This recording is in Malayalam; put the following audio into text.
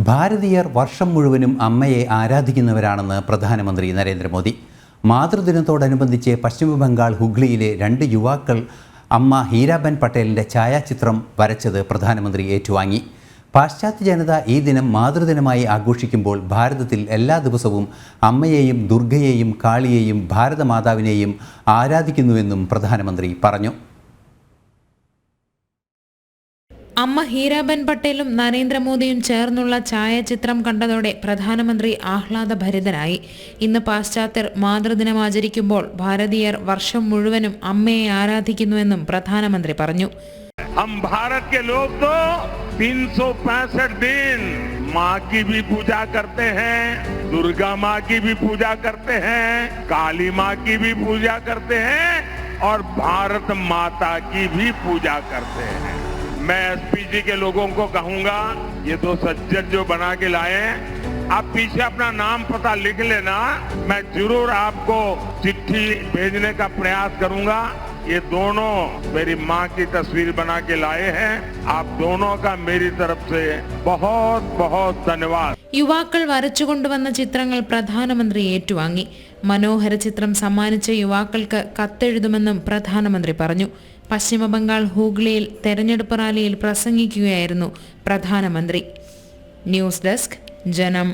ഭാരതീയർ വർഷം മുഴുവനും അമ്മയെ ആരാധിക്കുന്നവരാണെന്ന് പ്രധാനമന്ത്രി നരേന്ദ്രമോദി. മാതൃദിനത്തോടനുബന്ധിച്ച് പശ്ചിമബംഗാൾ ഹുഗ്ലിയിലെ 2 യുവാക്കൾ അമ്മ ഹീരാബെൻ പട്ടേലിൻ്റെ ഛായാചിത്രം വരച്ചത് പ്രധാനമന്ത്രി ഏറ്റുവാങ്ങി. പാശ്ചാത്യ ജനത ഈ ദിനം മാതൃദിനമായി ആഘോഷിക്കുമ്പോൾ ഭാരതത്തിൽ എല്ലാ ദിവസവും അമ്മയെയും ദുർഗയെയും കാളിയെയും ഭാരതമാതാവിനെയും ആരാധിക്കുന്നുവെന്നും പ്രധാനമന്ത്രി പറഞ്ഞു. അമ്മ ഹീരാബെൻ പട്ടേലും നരേന്ദ്രമോദിയും ചേർന്നുള്ള ഛായാചിത്രം കണ്ടതോടെ പ്രധാനമന്ത്രി ആഹ്ലാദഭരിതനായി. ഇന്ന് പാശ്ചാത്യർ മാതൃദിനം ആചരിക്കുമ്പോൾ ഭാരതീയർ വർഷം മുഴുവനും അമ്മയെ ആരാധിക്കുന്നുവെന്നും പ്രധാനമന്ത്രി പറഞ്ഞു. हम भारत के लोग तो 365 दिन माँ की भी पूजा करते हैं, दुर्गा माँ की भी पूजा करते हैं, काली माँ की भी पूजा करते हैं और भारत माता की भी पूजा करते हैं. मैं एसपीजी के लोगों को कहूंगा, ये 2 सज्जन जो बना के लाए, आप पीछे अपना नाम पता लिख लेना. मैं जरूर आपको चिट्ठी भेजने का प्रयास करूंगा. ये दोनों मेरी माँ की तस्वीर बना के लाए हैं. आप दोनों का मेरी तरफ से बहुत बहुत धन्यवाद. യുവാക്കൾ വരച്ചുകൊണ്ടുവന്ന ചിത്രങ്ങൾ പ്രധാനമന്ത്രി ഏറ്റുവാങ്ങി. മനോഹര ചിത്രം സമ്മാനിച്ച യുവാക്കൾക്ക് കത്തെഴുതുമെന്നും പ്രധാനമന്ത്രി പറഞ്ഞു. പശ്ചിമബംഗാൾ ഹൂഗ്ലിയിൽ തെരഞ്ഞെടുപ്പ് റാലിയിൽ പ്രസംഗിക്കുകയായിരുന്നു പ്രധാനമന്ത്രി. ന്യൂസ് ഡെസ്ക് ജനം.